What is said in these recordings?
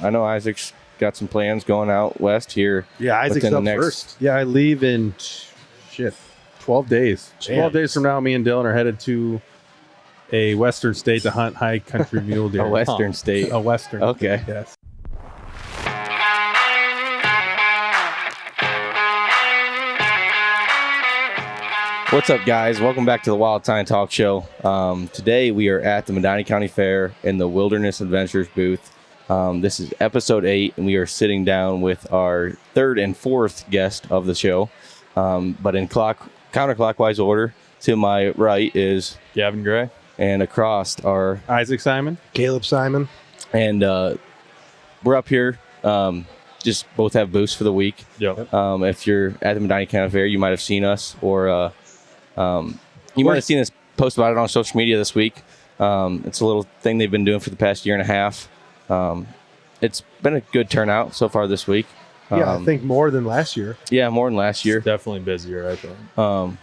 I know Isaac's got some plans going out west here. Yeah, Isaac's up first. Yeah, I leave in 12 days. Damn. 12 days from now, me and Dylan are headed to a western state to hunt high country mule deer. A western state. A western. Okay. State, yes. What's up, guys? Welcome back to the Wild Tine Talk Show. Today we are at the Medina County Fair in the Wilderness Adventures booth. This is episode 8, and we are sitting down with our third and fourth guest of the show. But in counterclockwise order, to my right is Gavin Gray, and across are Isaac Simon. Caleb Simon. And we're up here. Just both have booths for the week. Yep. If you're at the Medina County Fair, you might have seen us, or you might have seen us post about it on social media this week. It's a little thing they've been doing for the past year and a half. It's been a good turnout so far this week. Yeah, I think more than last year. Yeah, more than last year. Definitely busier, I think.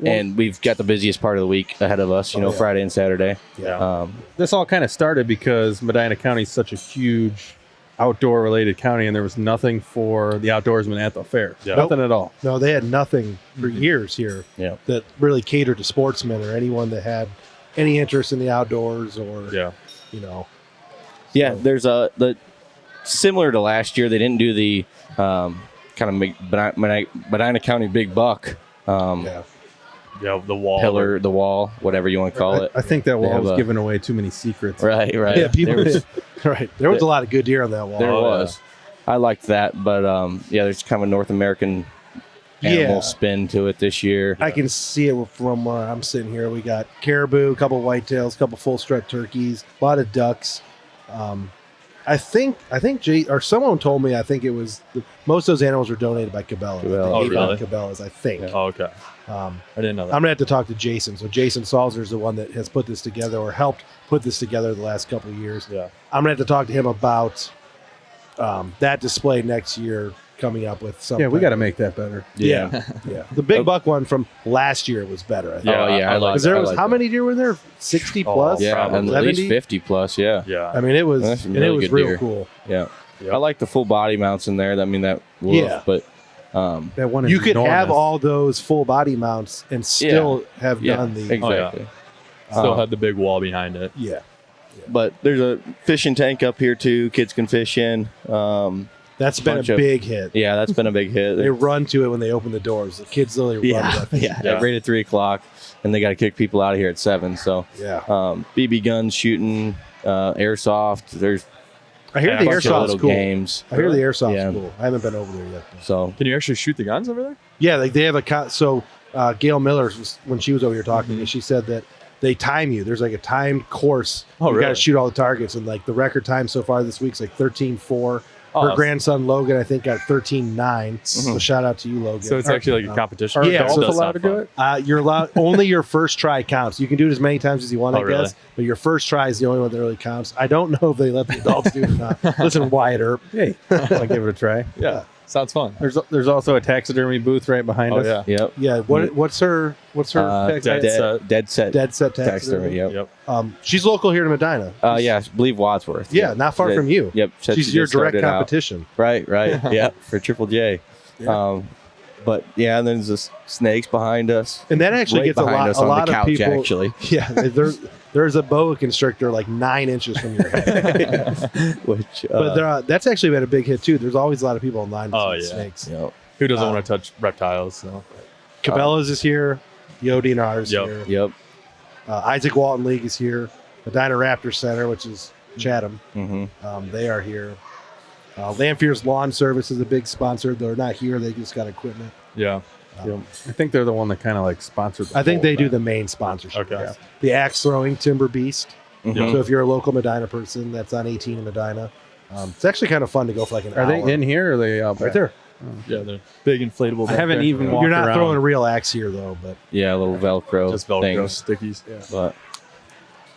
And we've got the busiest part of the week ahead of us, yeah. Friday and Saturday. Yeah. This all kind of started because Medina County is such a huge outdoor-related county, and there was nothing for the outdoorsmen at the fair. Yeah. Nothing at all. No, they had nothing for years here Yeah. that really catered to sportsmen or anyone that had any interest in the outdoors or, Yeah. Yeah, there's the similar to last year. They didn't do the kind of Medina County Big Buck Yeah. Yeah, the wall. pillar, the wall, whatever you want to call it. I think that wall have was a- giving away too many secrets. Right. Yeah, people. There was, Right. There was a lot of good deer on that wall. there Oh, was. I liked that, but there's kind of a North American animal Yeah. spin to it this year. I can see it from where I'm sitting here. We got caribou, a couple whitetails, a couple full strut turkeys, a lot of ducks. I think Jay or someone told me I think it was most of those animals were donated by Cabela. Cabela. Oh, really? Cabela's, I think. Yeah. Oh, okay. I didn't know that. I'm gonna have to talk to Jason. So Jason Salzer is the one that has put this together or helped put this together the last couple of years. Yeah. I'm gonna have to talk to him about that display next year coming up with something. Yeah, we got to make that better. Yeah. The big buck one from last year was better. I think. Yeah, Oh yeah, I like. Because there I was like how that. many deer were there? 60 Oh, plus. Yeah, Probably. and at least 70? 50 plus. Yeah. Yeah. I mean, it was That's some and it really was good real deer. cool. Yeah. Yep. I like the full body mounts in there. I mean that wolf, Yeah. but That one is You could enormous. have all those full body mounts and still have yeah, done the exactly. Still had the big wall behind it. yeah. But there's a fishing tank up here too. Kids can fish in. That's been a Bunch of- big hit. Yeah, that's been a big hit. They run to it when they open the doors. The kids literally run to that thing. yeah. Yeah. Right at 3:00, and they got to kick people out of here at 7. So, Yeah. BB guns, shooting, airsoft. There's I hear Yeah, the a bunch of airsoft's little cool. games. I hear the airsoft's Yeah. cool. I haven't been over there yet. though. So Can you actually shoot the guns over there? Yeah, like they have Gail Miller, when she was over here talking to me, she said that they time you. There's like a timed course. Oh, You got to really? shoot all the targets. And like the record time so far this week's like 13:4. Oh, Her that's- grandson Logan, I think, got 13:9. So shout out to you, Logan. So it's actually like a competition. Are Yeah, adults so That's allowed not to do fun. it? You're allowed only your first try counts. You can do it as many times as you want, Oh, I really? guess. But your first try is the only one that really counts. I don't know if they let the adults do it or not. Listen, Wyatt Earp. Hey, I'll give it a try. Yeah. Sounds fun. There's also a taxidermy booth right behind Oh, us. yeah. yep. Yeah. What's her Dead set dead set taxidermy. taxidermy? Yep. She's local here to Medina. Yeah, I believe Wadsworth. Yeah, not far from you. Yep. said She's she your just direct started out. competition. Right. Yeah, for Triple J. Yeah. But yeah, and then there's the snakes behind us. And that actually Right gets a behind lot, us a on lot the of couch, people. actually. Yeah, there's a boa constrictor like 9 inches from your head. Which, But that's actually been a big hit too. There's always a lot of people in line to Oh, see yeah. snakes. you know, Who doesn't want to touch reptiles? So. Cabela's is here. Yodi and ours Yep. here. yep. Isaac Walton League is here. Medina Raptor Center, which is Chatham, hmm they are here. Lanfear's Lawn Service is a big sponsor. They're not here. They just got equipment. Yeah. I think they're the one that kind of like sponsored the I think whole they do thing. the main sponsorship. Okay. Yeah. The axe throwing Timber Beast. Mhm. So if you're a local Medina person, that's on 18 in Medina. It's actually kind of fun to go for like an Are hour. they in here or are they out Right back? there. Yeah, they're big inflatable. I back haven't there. even walked You're not around. throwing a real axe here though, but Yeah, a little Velcro. Just Velcro things. stickies. But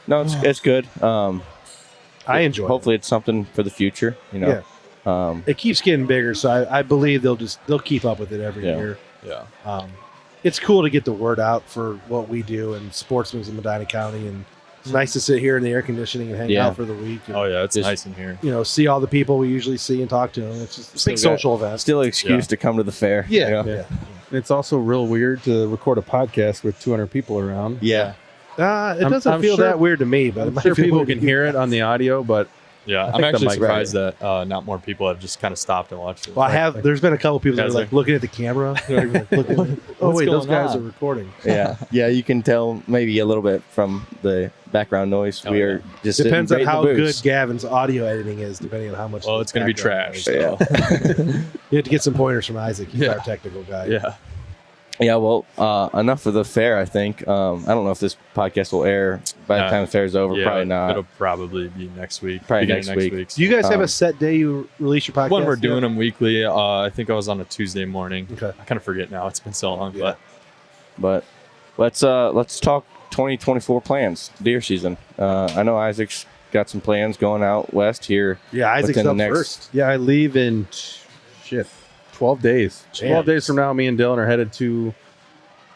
no, it's good. I enjoy Hopefully, it's something for the future. You know. it. It keeps getting bigger, so I believe they'll keep up with it every Yeah. year. Yeah. It's cool to get the word out for what we do and sportsmen in Medina County, and It's nice to sit here in the air conditioning and hang Yeah. out for the week. And, Oh yeah, it's Just- nice in here. see all the people we usually see and talk to them. It's just a Still big got- social event. Still an excuse to come to the fair. Yeah, you know? yeah. It's also real weird to record a podcast with 200 people around. Yeah. It I'm- doesn't I'm feel sure- that weird to me, but it I'm might sure feel people weird to can you. hear it on the audio, but Yeah, think I'm the actually mic- surprised that not more people have just kind of stopped and watched it. Well, there's been a couple people that are Has like there? looking at the camera. They're like, looking at, oh, What's wait, those going guys on? are recording. Yeah. Yeah. You can tell maybe a little bit from the background noise. Oh, We yeah. are just Depends sitting on right how in the good booth. Gavin's audio editing is, depending on how much. Well, it's going to be background trash. noise. Yeah. So. You have to get some pointers from Isaac. He's Yeah. our technical guy. Yeah. Yeah, well, enough of the fair, I think. I don't know if this podcast will air by the time the fair is over. Yeah, Probably not. It'll probably be next week. Probably beginning next week. week. Do you guys have Um, a set day you release your podcast? When we're doing yet? them weekly, I think I was on a Tuesday morning. Okay. I kind of forget now. It's been so long, Yeah. But let's talk 2024 plans, deer season. I know Isaac's got some plans going out west here. Yeah, Isaac's within the up next- first. yeah, I leave in 12 days. Damn. 12 days from now, me and Dylan are headed to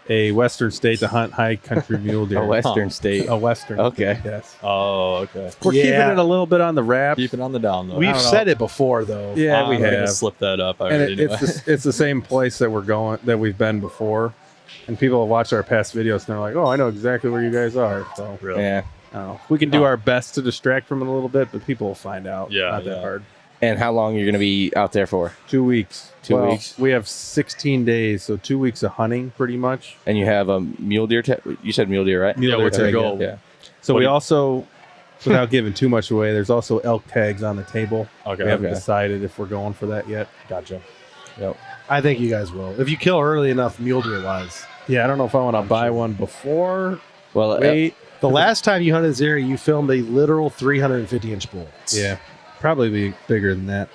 a western state to hunt high country mule deer. A western state. A western. Okay. state, yes. Oh, okay. We're Yeah. keeping it a little bit on the wrap. Keep it on the down though. We've don't know. said it before, though. Yeah, we I'm gonna have. slip that up. I And already know. it's the same place that we've been before. And people have watched our past videos and they're like, oh, I know exactly where you guys are. So Really. Yeah. I don't know. We can do our best to distract from it a little bit, but people will find out. Yeah, Not that yeah. hard. And how long you're going to be out there for? 2 weeks. 2 Well, weeks. We have 16 days, so 2 weeks of hunting pretty much. And you have a mule deer. You said mule deer, right? Mule Yeah, deer what's your tag, goal? Yeah. So What we do you- also, without giving too much away, there's also elk tags on the table. Okay. We haven't Okay. decided if we're going for that yet. Gotcha. Yep. I think you guys will. If you kill early enough, mule deer wise. Yeah, I don't know if I want to buy one before. Well, Wait. The last time you hunted this area, you filmed a literal 350-inch bull. Yeah, probably be bigger than that.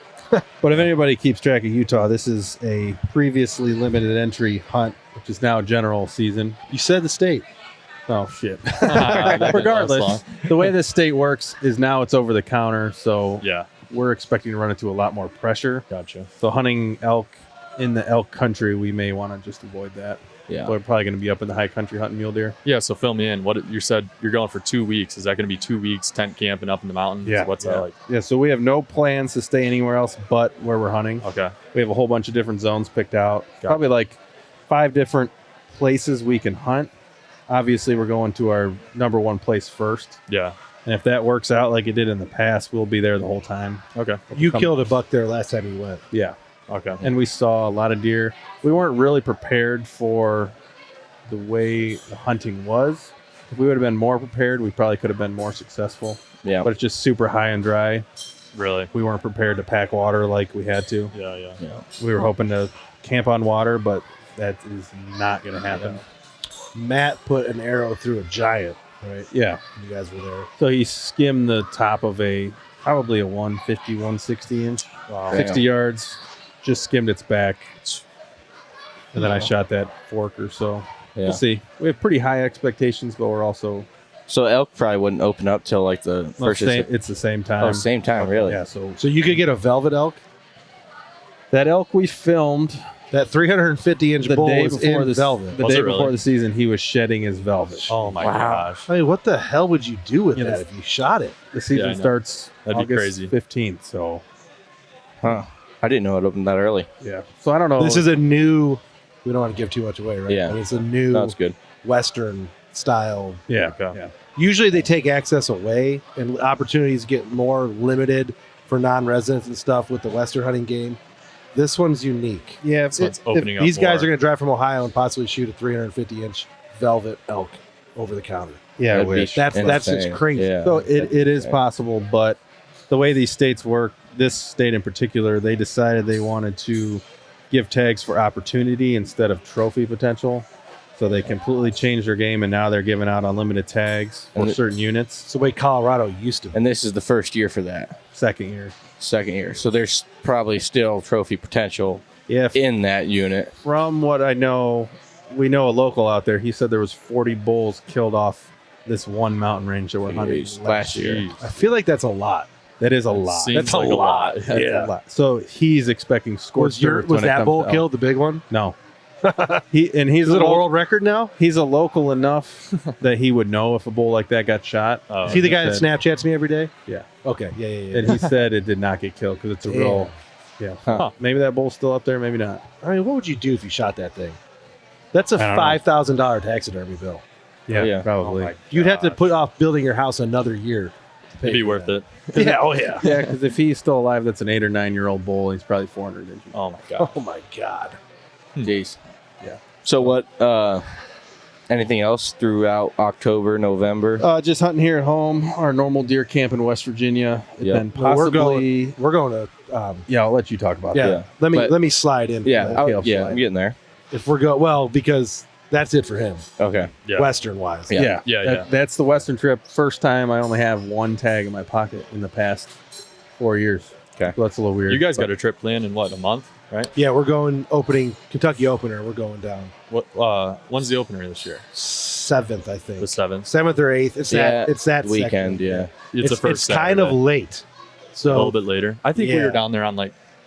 But if anybody keeps track of Utah, this is a previously limited entry hunt, which is now general season. You said the state. Oh, shit. That didn't last long. Regardless, the way this state works is now it's over the counter, so Yeah. we're expecting to run into a lot more pressure. Gotcha. So hunting elk in the elk country, we may want to just avoid that. yeah. We're probably going to be up in the high country hunting mule deer. Yeah. So fill me in. What you said you're going for 2 weeks? Is that going to be 2 weeks tent camping up in the mountains? Yeah. What's Yeah. that like? Yeah, so we have no plans to stay anywhere else but where we're hunting. Okay. We have a whole bunch of different zones picked out. Got Probably like 5 different places we can hunt. Obviously, we're going to our number one place first. Yeah. And if that works out like it did in the past, we'll be there the whole time. Okay. You Come- killed a buck there last time you went. Yeah. Okay. And we saw a lot of deer. We weren't really prepared for the way the hunting was. If we would have been more prepared, we probably could have been more successful. Yeah. But it's just super high and dry. Really? We weren't prepared to pack water like we had to. Yeah. Yeah. Yeah. We were hoping to camp on water, but that is not going to happen. Matt put an arrow through a giant, right? Yeah. You guys were there. So he skimmed the top of probably a 150, 160 inch, Wow. 60 yards, just skimmed its back. And then I shot that fork or so. Yeah. We'll see. We have pretty high expectations, but we're also So elk probably wouldn't open up till like the first. it's the same time. Oh, same time, really? Yeah, so So you could get a velvet elk. that elk we filmed That 350-inch the bull day was before in the velvet. the Was day it really? before the season, he was shedding his velvet. Oh my gosh. I mean, what the hell would you do with Yeah, that that's- if you shot it? The season Yeah, I know. starts That'd be August crazy. 15th, so Huh. I didn't know it opened that early. yeah. So I don't know. This is a new. We don't want to give too much away, right? Yeah. But it's a new No, it's good. Western style. yeah, Okay. yeah. Usually they take access away and opportunities get more limited for non-residents and stuff with the Western hunting game. This one's unique. Yeah, So it's opening up. These guys are more. going to drive from Ohio and possibly shoot a 350-inch velvet elk over the counter. yeah. I That'd be wish. That's just insane. crazy. Yeah. So it is insane. possible, but the way these states work, this state in particular, they decided they wanted to give tags for opportunity instead of trophy potential. So they completely changed their game, and now they're giving out unlimited tags for And it- certain units. It's the way Colorado used to be. And this is the first year for that. Second year. Second year. So there's probably still trophy potential Yeah, in that unit. from what I know, we know a local out there. He said there was 40 bulls killed off this one mountain range that we're hunting Jeez, last year. Jeez. I feel like that's a lot. That is a lot. Seems That's a like lot. That's Yeah. a lot. So he's expecting scorched earth Was when it that comes bull to elk. killed, the big one? No, He's Is it a world record now? He's a local enough that he would know if a bull like that got shot. Is he the guy that Snapchats me every day? Yeah. Okay. Yeah. And he said it did not get killed because it's a real. Yeah. Huh. Maybe that bull's still up there. Maybe not. I mean, what would you do if you shot that thing? That's a I don't know. $5,000 taxidermy bill. Yeah. Probably. You'd have to put off building your house another year. It'd be worth it. Yeah. Oh yeah. Yeah, because if he's still alive, that's an 8 or 9 year old bull. He's probably 400 inches. Oh my god. Oh my God. Jeez. Yeah. So what? Anything else throughout October, November? Just hunting here at home. Our normal deer camp in West Virginia. Yep. And then No, possibly. we're going to. Yeah, I'll let you talk about Yeah. that. Let But- me slide in. Yeah. okay, I'll yeah. slide. I'm getting there. If we're going because that's it for him, Okay. Yeah. Western wise. Yeah. Yeah. That's the Western trip. First time I only have one tag in my pocket in the past 4 years. Okay. So that's a little weird. You guys but- got a trip planned in what, a month, right? Yeah, we're going Kentucky opener. We're going down What? When's the opener this year? 7th, I think. The 7th. 7th or 8th. It's that weekend. second. Yeah. It's the first. It's kind of Saturday. late. A little So bit later. I think we Yeah. were down there on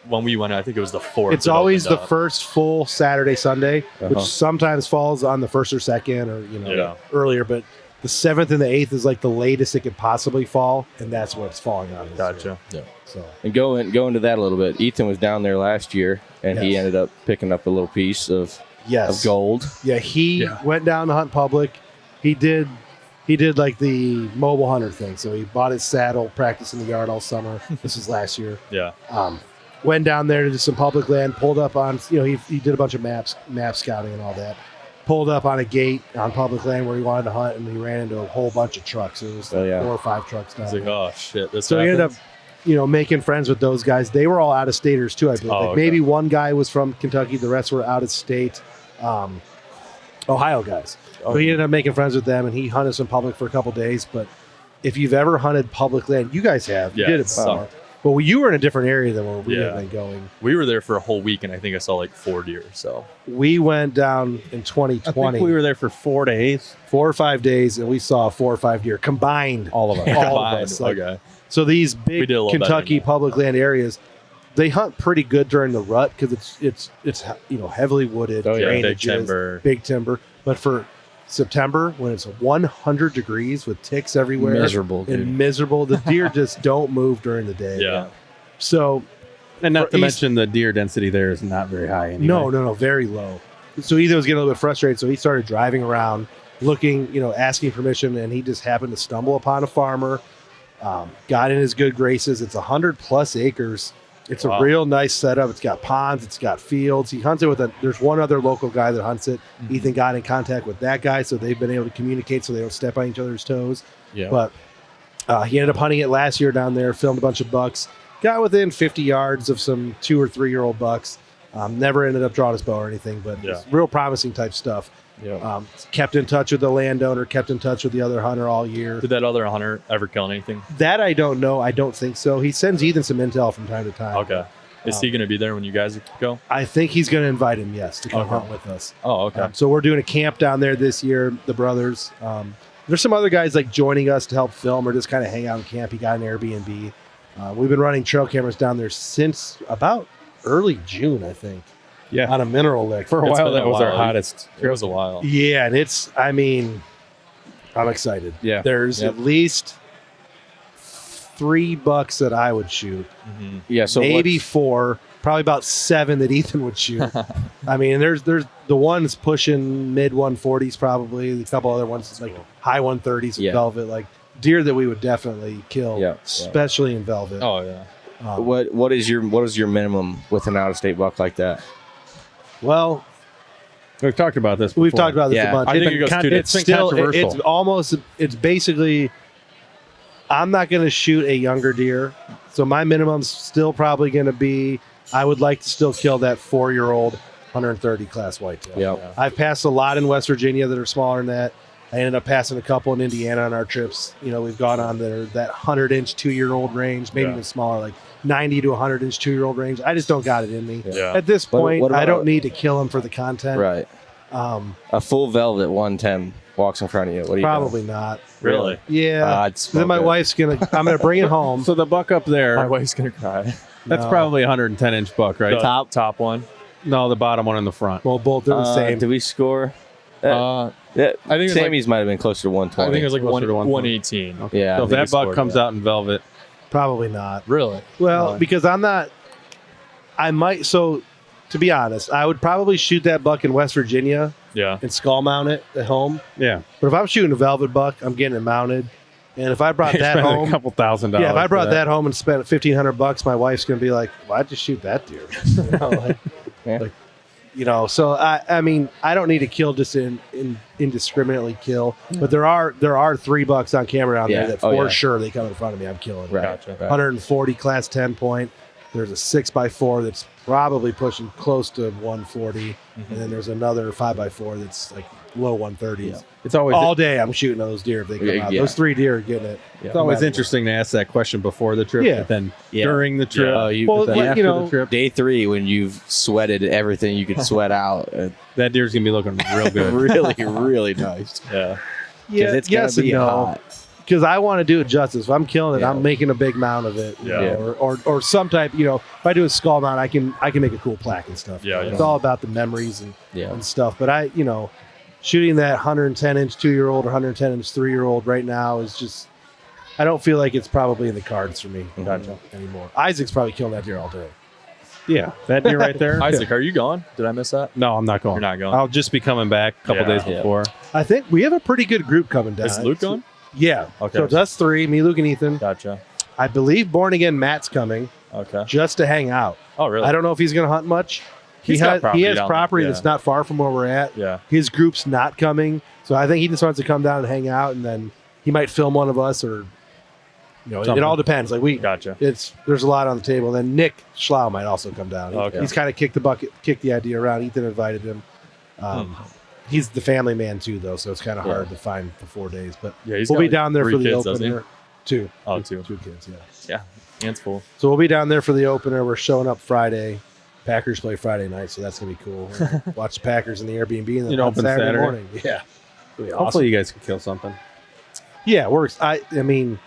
when we went. I think it was the 4th. it's it always the opened up. first full Saturday, Sunday, which Uh-huh. sometimes falls on the 1st or 2nd or Yeah. earlier. But the 7th and the 8th is like the latest it could possibly fall, and that's what it's falling on. this Gotcha. year. So And go into that a little bit. Ethan was down there last year, and he Yes. ended up picking up a little piece of yes, gold. Yeah, he Yeah. went down to hunt public. He did like the mobile hunter thing. So he bought his saddle, practiced in the yard all summer. This was last year. Yeah. Went down there to do some public land, pulled up on, he did a bunch of map scouting and all that. Pulled up on a gate on public land where he wanted to hunt, and he ran into a whole bunch of trucks. It was like 4 or 5 trucks down It's there. like, oh shit. This So he ended up, happens? making friends with those guys. They were all out of staters too, I believe. Oh, Like okay. maybe one guy was from Kentucky, the rest were out of state, Ohio guys. Oh, But he ended up making friends with them, and he hunted some public for a couple days. But if you've ever hunted public land, you guys have. You Yeah, did it it before. sucked. But you were in a different area than where we Yeah. had been going. we were there for a whole week, and I think I saw like 4 deer. So We went down in I 2020, think we were there for 4 days. 4 or 5 days, and we saw 4 or 5 deer combined. All of us. All of Combined. us. Like, Okay. So these We big did a little better Kentucky than that. public land areas, they hunt pretty good during the rut because it's heavily wooded, Oh, yeah. Big drainages, timber. big timber. But for September, when it's 100 degrees with ticks everywhere, Miserable, dude. and miserable, the deer just don't move during the day. Yeah. So And not For to East- mention the deer density there is not very high anyway. no, very low. So Ethan was getting a little bit frustrated, so he started driving around, looking, asking permission, and he just happened to stumble upon a farmer. Got in his good graces. It's 100+ acres. It's Wow. a real nice setup. It's got ponds. It's got fields. He hunts it there's one other local guy that hunts it. Mm-hmm. Ethan got in contact with that guy, so they've been able to communicate so they don't step on each other's toes. Yeah. But he ended up hunting it last year down there, filmed a bunch of bucks, got within 50 yards of some 2 or 3 year old bucks. Never ended up drawing his bow or anything, but Yeah. it's real promising type stuff. Yeah. Kept in touch with the landowner, kept in touch with the other hunter all year. Did that other hunter ever kill anything? That I don't know. I don't think so. He sends Ethan some intel from time to time. Okay. Is he going to be there when you guys go? I think he's going to invite him, yes, to come Okay. hunt with us. Oh, okay. So we're doing a camp down there this year, the brothers. There's some other guys like joining us to help film or just kind of hang out in camp. He got an Airbnb. We've been running trail cameras down there since about early June, I think, Yeah. on a mineral lick. For a It's while, been that a was our while. hottest. It was a while. Yeah, and I'm excited. Yeah. There's Yep. at least 3 bucks that I would shoot. Mm-hmm. Yeah. So Maybe what's- 4, probably about 7 that Ethan would shoot. I mean, there's the one's pushing mid 140s probably. A couple other ones like high 130s with Yeah. velvet, like deer that we would definitely kill, Yeah. especially in velvet. Oh, yeah. what is your minimum with an out of state buck like that? Well, We've talked about this before. we've talked about this Yeah. a bunch. I think it goes two it's different- still controversial. it's almost it's basically. I'm not going to shoot a younger deer, so my minimum's still probably going to be. I would like to still kill that 4-year-old 130 class whitetail. Yeah. I've passed a lot in West Virginia that are smaller than that. I ended up passing a couple in Indiana on our trips. We've gone on that 100-inch 2-year-old range, maybe Yeah. even smaller, like 90 to 100-inch 2-year-old range. I just don't got it in me. Yeah. At this point, what I about- don't need to kill him for the content. Right. A full velvet 110 walks in front of you. What do you Probably not. Really? Yeah. I'd smoke Then my it. wife's I'm gonna bring it home. So the buck up there, My wife's going to cry. that's No. probably a 110-inch buck, right? The top one. No, the bottom one in the front. Well, both are the same. Did we score? I think it's Sammy's might have been closer to 120. I think it was like Closer to 118. Okay. Yeah, So I if think that we buck scored comes that. out in velvet, Probably not. Really? Well, because I'm not. I might. So, to be honest, I would probably shoot that buck in West Virginia Yeah. and skull mount it at home. yeah. But if I'm shooting a velvet buck, I'm getting it mounted. And if I brought You're that spending home, a couple $1,000. yeah, if I for brought that home and spent $1,500, my wife's gonna be like, "Why'd you shoot that deer?" You know, like, Yeah. like, you know. So I mean, I don't need to kill just indiscriminately kill, but there are 3 bucks on camera down Yeah. there that Oh, for yeah. sure they come in front of me. I'm killing. Right. Gotcha. right. 140 class 10 point. There's a 6x4 that's probably pushing close to 140, and then there's another 5x4 that's like low 130s. Yeah. It's always All day I'm shooting those deer if they come Yeah, out. yeah. Those 3 deer are getting it. It's always matter interesting to ask that question before the trip, Yeah. but then Yeah. during the trip, Oh, you, Well, then like, after you know, the trip, day 3 when you've sweated everything you could sweat out. that deer's gonna be looking real good. really, really nice. Yeah. Yeah, It's yes gotta be and no. hot. Because I want to do it justice. If I'm killing it, Yeah. I'm making a big mount of it. you Yeah. know, or some type. You know, if I do a skull mount, I can make a cool plaque and stuff. Yeah, It's yeah. all about the memories Yeah. and stuff. But shooting that 110-inch 2-year-old or 110-inch 3-year-old right now is just. I don't feel like it's probably in the cards for me anymore. Isaac's probably killing that deer all day. Yeah, that deer right there. Isaac, are you gone? Did I miss that? No, I'm not going. You're not going? I'll just be coming back a couple Yeah. days Yeah. before. I think we have a pretty good group coming down. Is Luke going? Yeah. Okay. So it's us 3, me, Luke, and Ethan. Gotcha. I believe Born Again Matt's coming Okay. just to hang out. Oh, really? I don't know if he's going to hunt much. He's got He property has down property there. that's not far from where we're at. Yeah. His group's not coming, so I think he just wants to come down and hang out, and then he might film one of us, or it Something. all depends. Like Gotcha. there's a lot on the table. Then Nick Schlau might also come down. Okay. He's kind of kicked the idea around. Ethan invited him. He's the family man too, though, so it's kind of hard to find the 4 days. But Yeah, he's we'll got be like down there 3 for the kids, doesn't he? opener. 2. Oh, 2. 2 kids. Yeah. Yeah. Hands full. So we'll be down there for the opener. We're showing up Friday. Packers play Friday night, so that's gonna be cool. Watch the Packers in the Airbnb and then You know, on open Saturday Saturday. morning. Yeah, it'll be awesome. Hopefully, you guys can kill something. Yeah, it works. I mean,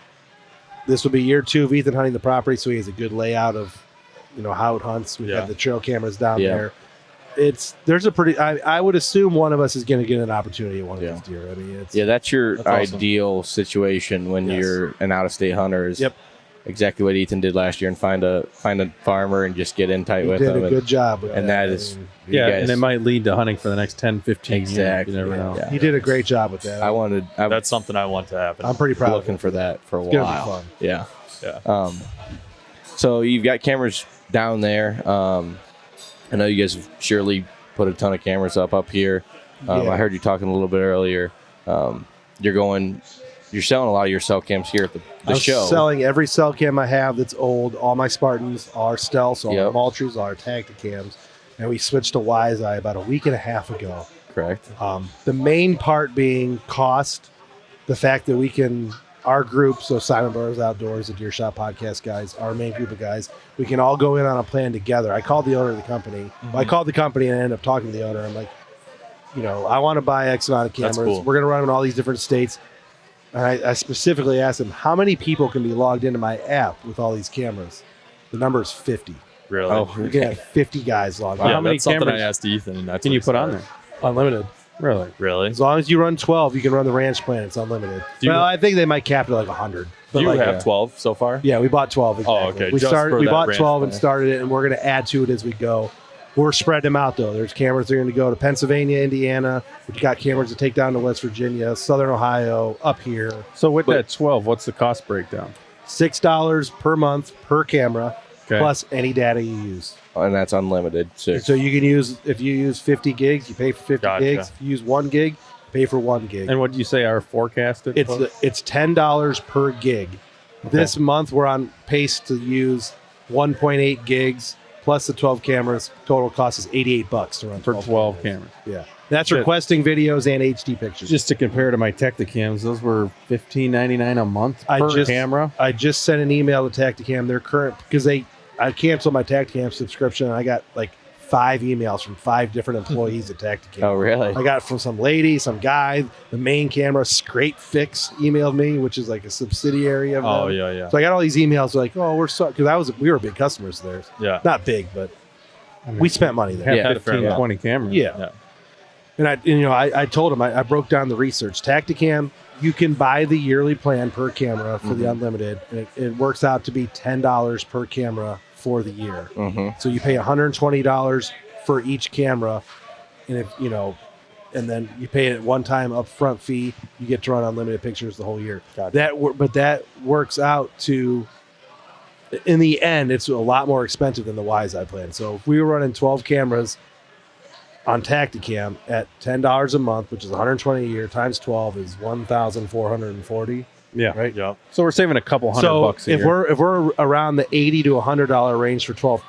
this will be year 2 of Ethan hunting the property, so he has a good layout of how it hunts. We've Yeah. got the trail cameras down Yeah. there. There's a pretty. I would assume one of us is going to get an opportunity at one of Yeah. these deer. I mean, it's Yeah, that's your That's awesome. ideal situation when Yes. you're an out-of-state hunter. Is Yep. exactly what Ethan did last year, and find a farmer and just get in tight he with did him. a good job with and that. that is- I mean, You Yeah, guys- and it might lead to hunting for the next 10, 15 Exactly, years. You never yeah. know. Yeah. He did a great job with that. I'm That's something I want to happen. I'm pretty proud of looking him. for that for a It's gonna be while. fun. Yeah. Yeah. So you've got cameras down there. I know you guys have surely put a ton of cameras up here. Yeah. I heard you talking a little bit earlier. You're selling a lot of your cell cams here at the I'm show. selling every cell cam I have that's old. All my Spartans are stealths, all Yep. my Maltries, all our Tacticams. And we switched to Wiseye about a week and a half ago. Correct. The main part being cost, the fact that we can, our group, so Simans Outdoors, the Deer Shot Podcast guys, our main group of guys, we can all go in on a plan together. I called the owner of the company. Well, I called the company and I ended up talking to the owner. I'm like, I want to buy X amount of cameras. That's cool. We're going to run them in all these different states. And I specifically asked him, how many people can be logged into my app with all these cameras? The number is 50. Really? Oh, We can have 50 guys logged Wow. in. Yeah, How many that's something I cameras asked Ethan. And that's Can what you he put on said. there? Unlimited. Really? Really? As long as you run 12, you can run the ranch plan. It's unlimited. Do you- Well, I think they might cap it at like 100. But You like, have 12 so far? yeah, we bought 12. Exactly. Oh, okay. We Just for we that bought ranch 12 and plan. started it, and we're going to add to it as we go. We're spreading them out, though. There's cameras that are going to go to Pennsylvania, Indiana. We've got cameras to take down to West Virginia, Southern Ohio, up here. So with that 12, what's the cost breakdown? $6 per month per camera, Okay. plus any data you use. And that's unlimited. So So you can use, if you use 50 gigs, you pay for 50 Gotcha. gigs. If you use 1 gig, pay for 1 gig. And what do you say our forecasted? It's $10 per gig. This month we're on pace to use 1.8 gigs plus the 12 cameras. Total cost is $88 to run for 12 cameras. Yeah, that's Shit. requesting videos and HD pictures. Just to compare to my Tacticams, those were $15.99 a month I per just- camera. I just sent an email to Tacticam. Their current, because I canceled my Tacticam subscription, and I got like 5 emails from 5 different employees at Tacticam. Oh, really? I got from some lady, some guy. The main camera, Scrape Fix, emailed me, which is like a subsidiary of Oh, them. yeah, yeah. So I got all these emails like, oh, we were big customers of theirs. Yeah. Not big, but we spent money there. Yeah. 15, 20 cameras. Yeah. And I told him, I broke down the research. Tacticam, you can buy the yearly plan per camera for the unlimited, and it works out to be $10 per camera for the year. So you pay $120 for each camera, and and then you pay it one time upfront fee. You get to run unlimited pictures the whole year. But that works out to, in the end, it's a lot more expensive than the WiseEye plan. So if we were running 12 cameras on Tacticam at $10 a month, which is $120 a year, times 12 is $1,440. Yeah. Right. Yeah. So we're saving a couple $100 a year. If we're around the $80 to $100 range for 12,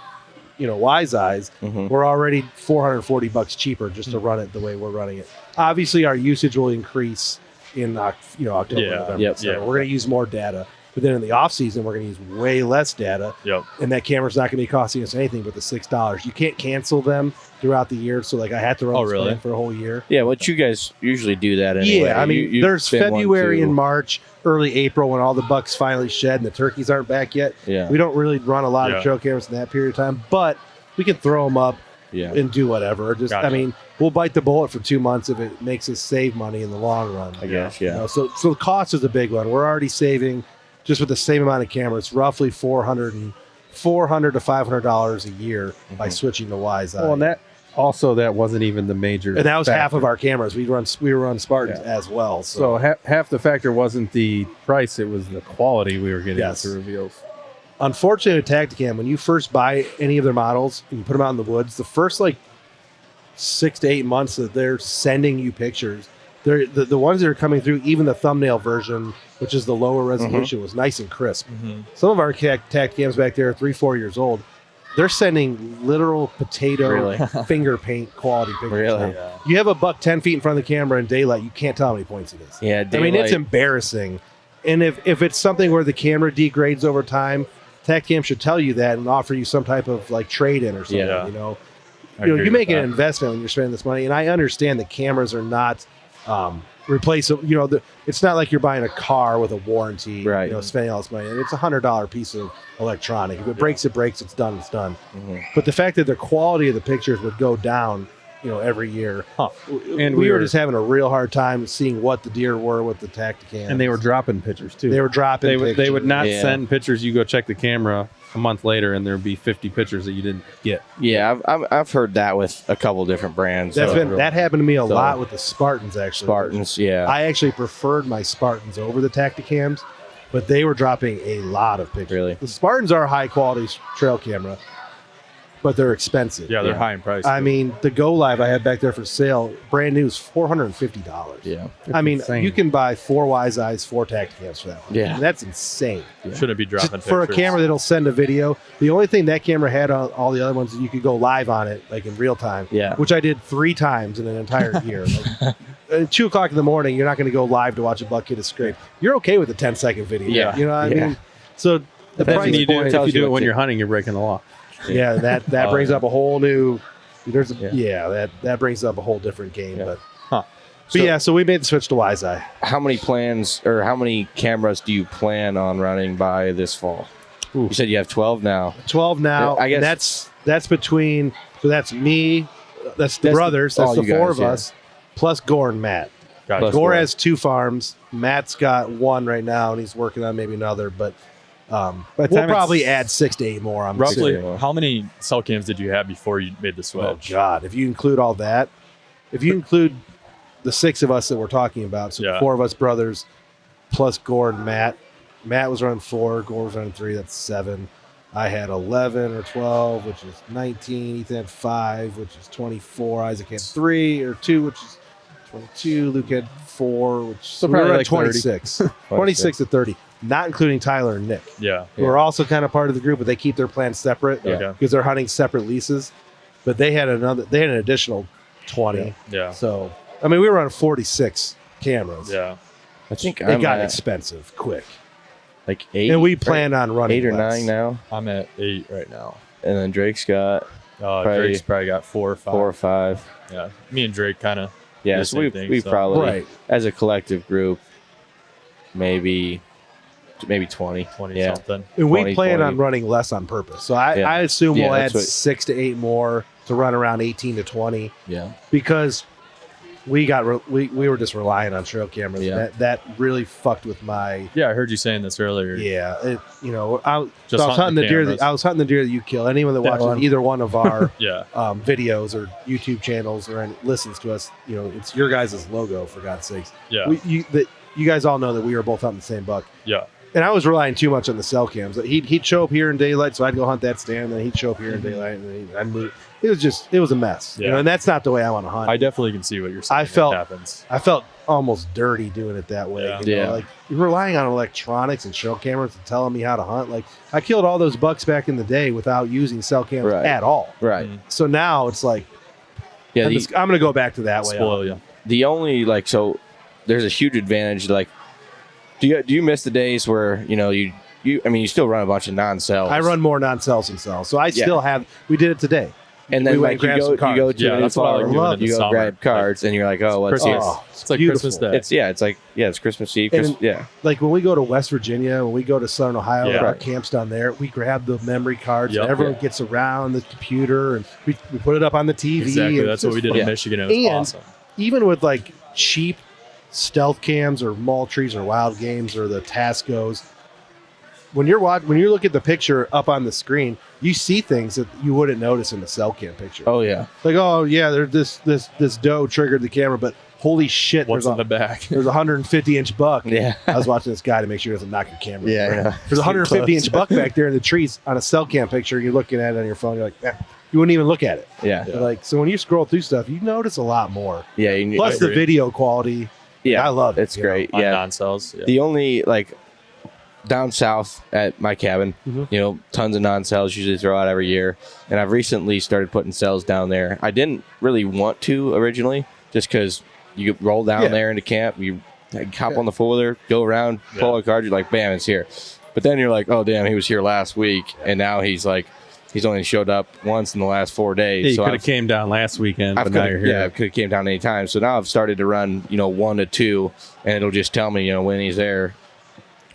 WiseEyes, we're already $440 cheaper just to run it the way we're running it. Obviously, our usage will increase in October, November. We're going to use more data. But then in the off season, we're going to use way less data, and that camera's not going to be costing us anything but the $6. You can't cancel them throughout the year, so I had to run this plan for a whole year. Yeah, but you guys usually do that anyway. Yeah, I mean, You there's spend one, February two. and March, early April when all the bucks finally shed and the turkeys aren't back yet. Yeah. We don't really run a lot of trail cameras in that period of time, but we can throw them up and do whatever. I mean, we'll bite the bullet for 2 months if it makes us save money in the long run. I guess, So the cost is a big one. We're already saving, just with the same amount of cameras, roughly $400 to $500 a year by switching to WiseEye. Well, and that wasn't even the major. And that was factor. half of our cameras. We run Spartans as well. So half the factor wasn't the price; it was the quality we were getting with the reveals. Unfortunately, with Tacticam, when you first buy any of their models and you put them out in the woods, the first 6 to 8 months that they're sending you pictures, they're the ones that are coming through. Even the thumbnail version, which is the lower resolution, was nice and crisp. Some of our Tacticams back there are 3-4 years old. They're sending literal potato finger paint quality pictures. Really? Now. You have a buck 10 feet in front of the camera in daylight, you can't tell how many points it is. Yeah, I mean, it's embarrassing. And if it's something where the camera degrades over time, Tacticam should tell you that and offer you some type of trade-in or something. You make an investment when you're spending this money, and I understand that cameras are not replaceable. It's not like you're buying a car with a warranty, spending all this money. And it's $100 piece of electronic. If it breaks, it breaks. It's done. It's done. But the fact that the quality of the pictures would go down, every year, and we were just having a real hard time seeing what the deer were with the Tacticam. And they were dropping pictures too. They were dropping. They would not send pictures. You go check the camera a month later, and there'd be 50 pictures that you didn't get. Yeah, I've heard that with a couple different brands. That happened to me a lot with the Spartans. Actually, I actually preferred my Spartans over the Tacticams, but they were dropping a lot of pictures. Really, the Spartans are a high quality trail camera, but they're expensive. Yeah, they're high in price. I mean, the Go Live I had back there for sale, brand new, is $450. Yeah, I mean, insane. you can buy 4 WiseEyes, 4 Tacticams for that one. Yeah, I mean, that's insane. Shouldn't be dropping for a camera that'll send a video. The only thing that camera had on all the other ones is you could go live on it, in real time. Yeah, which I did 3 times in an entire year. At 2 o'clock in the morning, you're not going to go live to watch a buck hit a scrape. You're okay with a 10-second video. Yeah, you know what I mean. So the price if you point, do it when you're hunting, you're breaking the law. Yeah, that brings up a whole new. That brings up a whole different game. But so we made the switch to WiseEye. How many plans or how many cameras do you plan on running by this fall? You said you have 12 now. 12 now. I guess that's between. So that's me. That's the brothers. That's the 4 of us, plus Gore and Matt. Gotcha. Gore has 2 farms. Matt's got 1 right now, and he's working on maybe another. But we'll probably add 6 to 8 more. Roughly, how many cell cams did you have before you made the switch? Oh God! If you include all that, if you include the 6 of us that we're talking about, so 4 of us brothers, plus Gore and Matt. Matt was running 4. Gore was running 3. That's 7. I had 11 or 12, which is 19. Ethan had 5, which is 24. Isaac had 3 or 2, which is 22. Luke had 4, which so probably like 26. 26 to 30. Not including Tyler and Nick. Who are also kind of part of the group, but they keep their plans separate because they're hunting separate leases. But they had an additional 20. So I mean, we were on 46 cameras. I think it got expensive quick. Like 8, and we plan on running 8 or less. 9 now. I'm at 8 right now, and then Drake's got Drake's probably got 4 or 5. 4 or 5. Yeah, me and Drake kind of. So we probably as a collective group maybe maybe 20. 20 Yeah. something. And we 20, plan 20. on running less on purpose. So I Yeah. assume Yeah, we'll add that's what- 6 to 8 more to run around 18 to 20 Yeah. because we were just relying on trail cameras. Yeah. That really fucked with my Yeah, I heard you saying this earlier. I was Just hunting hunting the the deer. cameras. I was hunting the deer that you kill. Anyone that That watches one. either one of our Yeah. videos or YouTube channels or listens to us, it's your guys' logo for God's sakes. Yeah. You guys all know that we were both hunting the same buck. Yeah. And I was relying too much on the cell cams. He'd show up here in daylight, so I'd go hunt that stand. Then he'd show up here in daylight, and I'd move. It was a mess. Yeah. And that's not the way I want to hunt. I definitely can see what you're saying. I felt- It happens. I felt almost dirty doing it that way. Yeah. Yeah. Like you're relying on electronics and trail cameras to telling me how to hunt. Like I killed all those bucks back in the day without using cell cams Right. at all. Right. Mhm. So now it's like Yeah. I'm going to go back to that way. Spoil you. The only so there's a huge advantage. Like, do you miss the days where you still run a bunch of non-cells? I run more non-cells than cells, so I still have. We did it today. and we then went like and you grabbed some go cards. to Yeah, a new that's what I like farm, doing in the you go summer. grab cards, and you're like, oh, what's Christmas. this? Oh, It's like beautiful. Christmas Day. It's Christmas Eve. And- Yeah. Like when we go to West Virginia, when we go to Southern Ohio, Yeah. our camps down there, we grab the memory cards. Yep. And everyone Yeah. gets around the computer, and we put it up on the TV. Exactly. and That's it's what we just did Yeah. in Michigan. It was And- awesome. even with like cheap stealth cams or Maltrees or Wild Games or the Tascos, when you look at the picture up on the screen, you see things that you wouldn't notice in the cell cam picture. Oh yeah. Like, oh yeah, this doe triggered the camera, but holy shit, What's there's in the back? there's a 150-inch buck. Yeah. I was watching this guy to make sure he doesn't knock your camera. Yeah, over. yeah. There's a 150-inch buck back there in the trees on a cell cam picture. You're looking at it on your phone. You're like, you wouldn't even look at it. Yeah. But like, so when you scroll through stuff, you notice a lot more. Yeah. You, Plus the agree. video quality. yeah, I love it, It's you know. great. On Yeah. non-cells. Yeah. The only down south at my cabin, Mhm. tons of non-cells usually throw out every year, and I've recently started putting cells down there. I didn't really want to originally, just because you roll down Yeah. there into camp, you hop on the four-wheeler, go around, pull a card, you're like, bam, it's here. But then you're like, oh damn, he was here last week, and now he's only showed up once in the last 4 days. Yeah, you so could have came down last weekend, I've but now you're here. I could have came down any time. So now I've started to run, 1 to 2, and it'll just tell me, when he's there.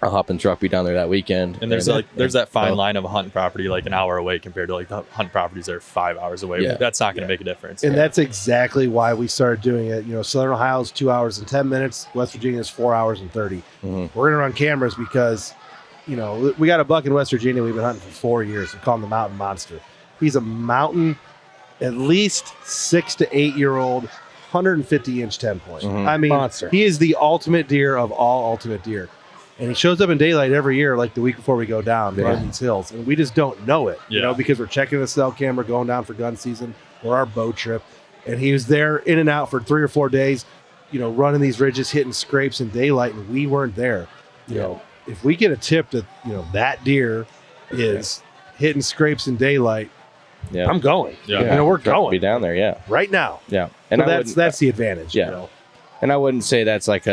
I'll hop in the truck, be down there that weekend. And there's that fine oh. line of a hunting property like an hour away compared to like the hunt properties that are 5 hours away. Yeah. That's not going to make a difference. And that's exactly why we started doing it. Southern Ohio is 2 hours and 10 minutes. West Virginia is 4 hours and 30. Mhm. We're going to run cameras because, we got a buck in West Virginia. We've been hunting for 4 years. We call him the Mountain Monster. He's a mountain, at least 6 to 8 year old, 150-inch 10-point. Mhm. I mean, Monster. he is the ultimate deer of all ultimate deer. And he shows up in daylight every year, like the week before we go down, running these hills. And we just don't know it, Yeah. because we're checking the cell camera, going down for gun season or our bow trip. And he was there in and out for 3 or 4 days, running these ridges, hitting scrapes in daylight, and we weren't there. If we get a tip that, that deer is hitting scrapes in daylight, Yeah. I'm going. Yeah. We're Truck will going be down there. Yeah. right now. Yeah. And I that's wouldn't- the advantage. Yeah. And I wouldn't say that's like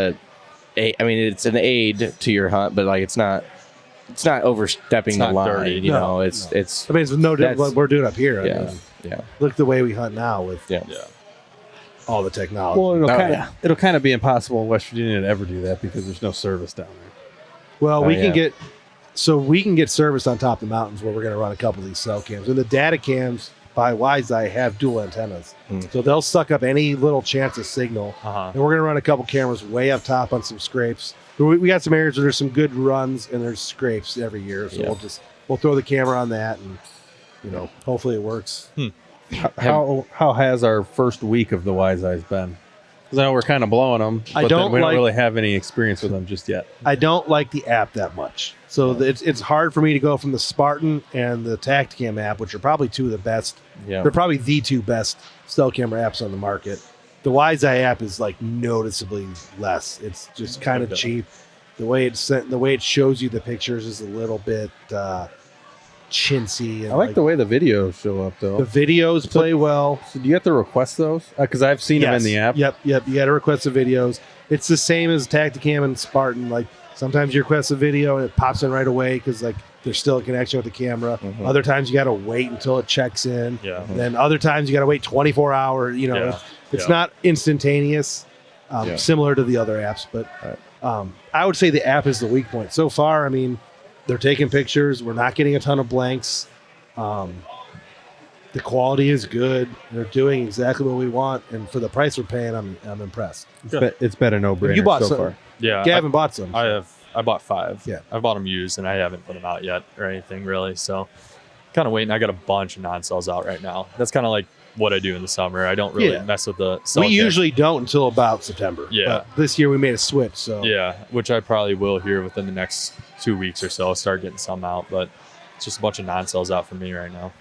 it's an aid to your hunt, but it's not overstepping It's the not line. dirty. No, it's I mean, it's no different That's- what we're doing up here. yeah. I mean, Yeah. look the way we hunt now with Yeah. Yeah. all the technology. Well, it'll Oh, kind of yeah. it'll kind of be impossible in West Virginia to ever do that because there's no service down there. Well, Oh, we yeah. can get service on top of the mountains where we're going to run a couple of these cell cams. And the data cams by Wiseye have dual antennas. So they'll suck up any little chance of signal. Uh-huh. And we're going to run a couple cameras way up top on some scrapes. We got some areas where there's some good runs and there's scrapes every year. So Yeah. we'll throw the camera on that and, hopefully it works. How has our first week of the Wise Eyes been? Because I know we're kind of blowing them, I but don't we don't like- really have any experience with them just yet. I don't like the app that much. So it's hard for me to go from the Spartan and the Tacticam app, which are probably two of the best. Yeah. They're probably the two best cell camera apps on the market. The Wiseye app is noticeably less. It's just kind of Okay. cheap. The way it shows you the pictures is a little bit chintzy. And I like the way the videos show up, though. the videos play well. So do you have to request those? Because I've seen them in the app. Yep. You got to request the videos. It's the same as Tacticam and Spartan. Like sometimes you request a video and it pops in right away because there's still a connection with the camera. Mhm. Other times you got to wait until it checks in. Yeah. Then other times you got to wait 24 hours. Yeah. It's Yeah. not instantaneous, Yeah. similar to the other apps. But I would say the app is the weak point. So far, I mean, they're taking pictures. We're not getting a ton of blanks. The quality is good. They're doing exactly what we want. And for the price we're paying, I'm impressed. It's been a no-brainer You bought so some. far. Yeah, Gavin bought some. I bought 5. Yeah. I've bought them used, and I haven't put them out yet or anything really. So kind of waiting. I got a bunch of non-cells out right now. That's kind of like what I do in the summer. I don't really mess with the cell We kit. usually don't until about September. Yeah. But this year we made a switch. So Yeah, which I probably will here within the next 2 weeks or so. Start getting some out, but it's just a bunch of non-cells out for me right now.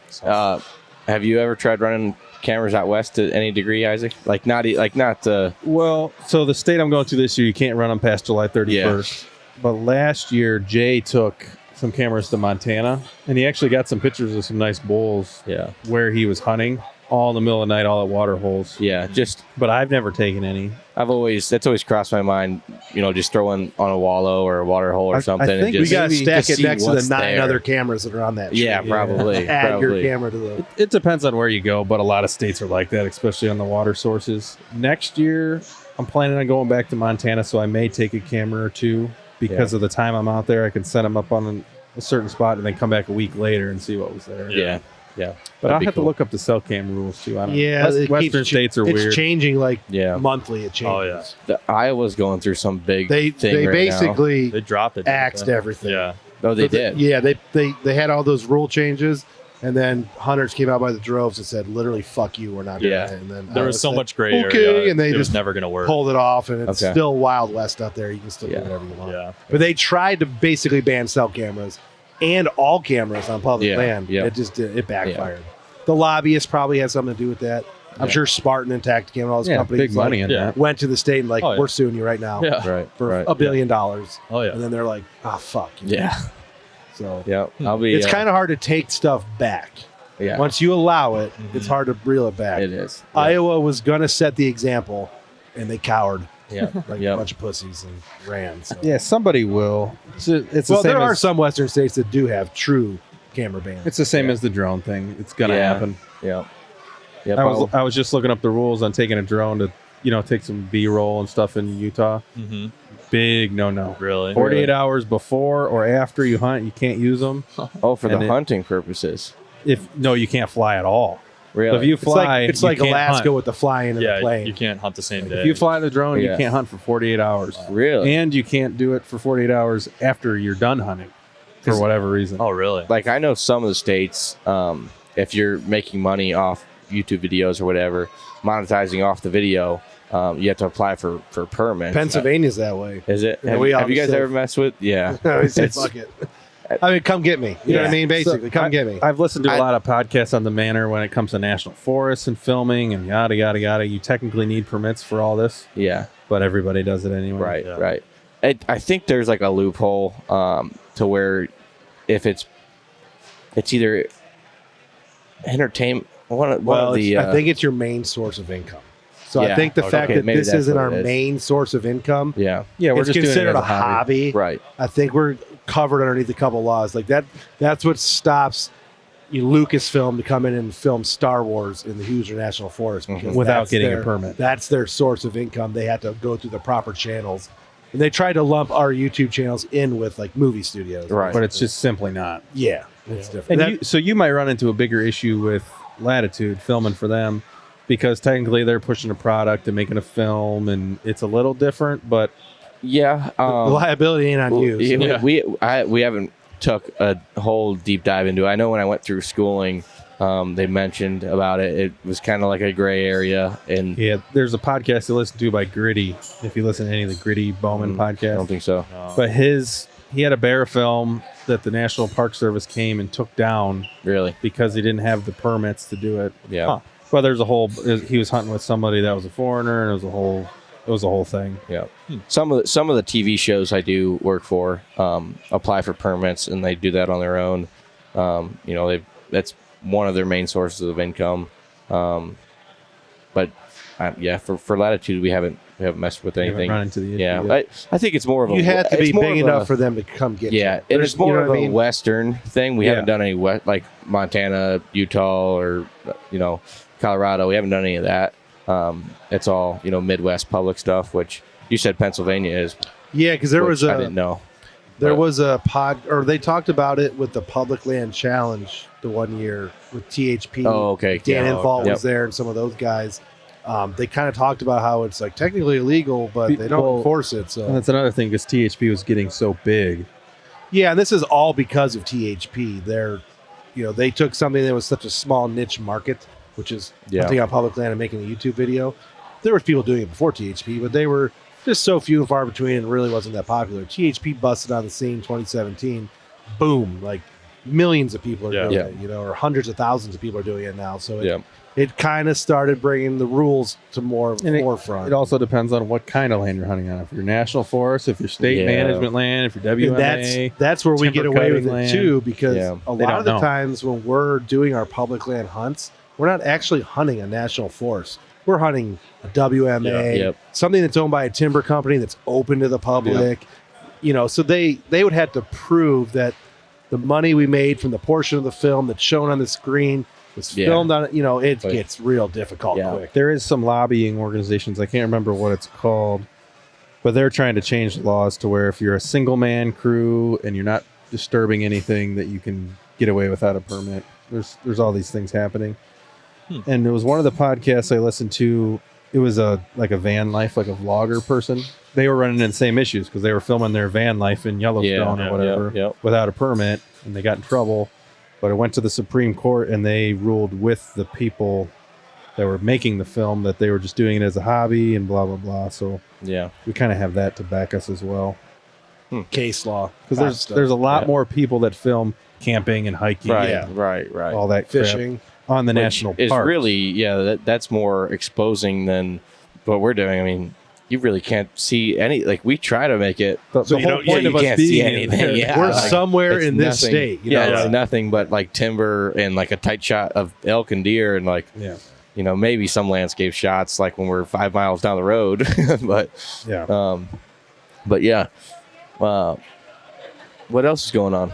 So. Have you ever tried running cameras out west to any degree, Isaac? Well, so the state I'm going to this year, you can't run them past July 31st. But last year, Jay took some cameras to Montana, and he actually got some pictures of some nice bulls where he was hunting, all in the middle of the night, all at water holes. Yeah, But I've never taken any. that's always crossed my mind, just throwing on a wallow or a water hole or I something. think and we just, got to stack just it see next to the what's 9 there. other cameras that are on that. Yeah, tree. probably. Add your probably. camera to the. It depends on where you go, but a lot of states are like that, especially on the water sources. Next year, I'm planning on going back to Montana, so I may take a camera or two because of the time I'm out there. I can set them up on a certain spot and then come back a week later and see what was there. Yeah. But I'll have to look up the cell cam rules too. I don't Yeah, know. Western states are it's weird. changing Yeah. monthly. It changes. Oh, yeah. Iowa's going through some big They thing right basically They dropped it. didn't axed they? everything. Yeah. now. Oh, they did. Yeah, they had all those rule changes, and then hunters came out by the droves and said, "Literally, fuck you, we're not doing Yeah. it." And then There Iowa was so said, much gray okay, area. and they it was just never going to work. pulled it off, and it's Okay. still Wild West out there. You can still do Yeah. whatever you want. Yeah. But they tried to basically ban cell cameras and all cameras on public land. Yeah. It backfired. The lobbyists probably had something to do with that. I'm sure Spartan and Tacticam and all those companies big money in Yeah. that. went to the state and like, Oh, yeah. we're suing you right now Yeah. Right. for right. $1 billion. Oh, yeah. And then they're like, fuck. Yeah. So Yeah. I'll be. it's kind of hard to take stuff back. Yeah. Once you allow it, it's hard to reel it back. It is. Iowa was going to set the example, and they cowered Yeah. like Yeah. a bunch of pussies and ran. So. Yeah, somebody will. It's the Well, same there are as, some Western states that do have true camera bans. It's the same as the drone thing. It's gonna Yeah. happen. Yeah. Yeah. I was just looking up the rules on taking a drone to take some B-roll and stuff in Utah. Mm-hmm. Big no. Really? 48 hours before or after you hunt, you can't use them. Oh, for And the it- hunting purposes. You can't fly at all. Really? So if you It's fly, like, it's you like can't Alaska hunt. with the flying in Yeah, the plane. you can't hunt the same day. If you fly the drone, Yeah. you can't hunt for 48 hours. Really? And you can't do it for 48 hours after you're done hunting for whatever reason. Oh, really? Like I know some of the states, if you're making money off YouTube videos or whatever, monetizing off the video, you have to apply for permits. Pennsylvania's that way. Is it? Yeah, Have, we have you guys obviously- ever messed with? Yeah. I say, It's- fuck it. I mean, come get me. You know what I mean? Basically, So, come get me. I've listened to a lot of podcasts on the manor when it comes to national forests and filming and yada, yada, yada. You technically need permits for all this, Yeah. but everybody does it anyway. Right. Yeah. Right. I think there's like a loophole to where if it's either entertainment. One of the. I think it's your main source of income. So I Yeah, think the okay, fact that maybe this that's isn't what our it is. main source of income, Yeah. Yeah, we're it's just doing it considered as a hobby. Right. I think we're covered underneath a couple laws like that. That's what stops Lucasfilm to come in and film Star Wars in the Hoosier National Forest because Without that's getting a their- permit. That's their source of income. They have to go through the proper channels, and they try to lump our YouTube channels in with like movie studios. Right. But it's just simply not. Yeah, it's different. And so you might run into a bigger issue with Latitude filming for them because technically they're pushing a product and making a film, and it's a little different, but Yeah. the liability ain't on you. so- Yeah, we haven't took a whole deep dive into it. I know when I went through schooling, they mentioned about it. It was kind of like a gray area, and yeah, there's a podcast to listen to by Gritty. If you listen to any of the Gritty Bowman I podcasts, don't think so. but he had a bear film that the National Park Service came and took down Really? because he didn't have the permits to do it. Yeah. Huh. Well, there's a whole. He was hunting with somebody that was a foreigner, and it was a whole thing. Yeah. Some of the TV shows I do work for apply for permits, and they do that on their own. That's one of their main sources of income. But for Latitude, we haven't messed with You haven't anything. run into the issue Yeah, yet. I think it's more of a. You had to it's be more big of enough a- for them to come get you. Yeah, and There's- it's more you know of what I a mean? Western thing. We Yeah. haven't done any like Montana, Utah, or Colorado. We haven't done any of that. It's all Midwest public stuff, which You said Pennsylvania is. Yeah, because there was I didn't know. There was a they talked about it with the Public Land Challenge the one year with THP. Oh, okay. Dan Infalt Yep. was there and some of those guys. They kind of talked about how it's like technically illegal, but they don't enforce it. So And that's another thing because THP was getting so big. yeah, and this is all because of THP. They took something that was such a small niche market, which is hunting on public land and making a YouTube video. There was people doing it before THP, but they were just so few and far between and really wasn't that popular. THP busted on the scene 2017. Boom. Like millions of people are doing it, or hundreds of thousands of people are doing it now. So it kind of started bringing the rules to more of the forefront. It also depends on what kind of land you're hunting on. If you're national forest, if you're state management land, if you're WMA. That's where we get away with it too, because a lot of the times when we're doing our public land hunts, we're not actually hunting a national forest. We're hunting a WMA, something that's owned by a timber company that's open to the public. So they would have to prove that the money we made from the portion of the film that's shown on the screen was filmed on it. It gets real difficult quick. There is some lobbying organizations. I can't remember what it's called, but they're trying to change the laws to where if you're a single man crew and you're not disturbing anything, that you can get away without a permit. There's all these things happening. And it was one of the podcasts I listened to. It was a van life, like a vlogger person. They were running into the same issues because they were filming their van life in Yellowstone or whatever without a permit, and they got in trouble. But it went to the Supreme Court, and they ruled with the people that were making the film that they were just doing it as a hobby and blah, blah, blah. So we kind of have that to back us as well. Case law. Because there's a lot more people that film camping and hiking. Right. All that fishing. Crap on the national parks. It's really, that's more exposing than what we're doing. I mean, you really can't see any, like we try to make it. But the whole point of us can't see being anything. We're somewhere in this state. It's nothing but like timber and like a tight shot of elk and deer and like, maybe some landscape shots like when we're 5 miles down the road. But what else is going on?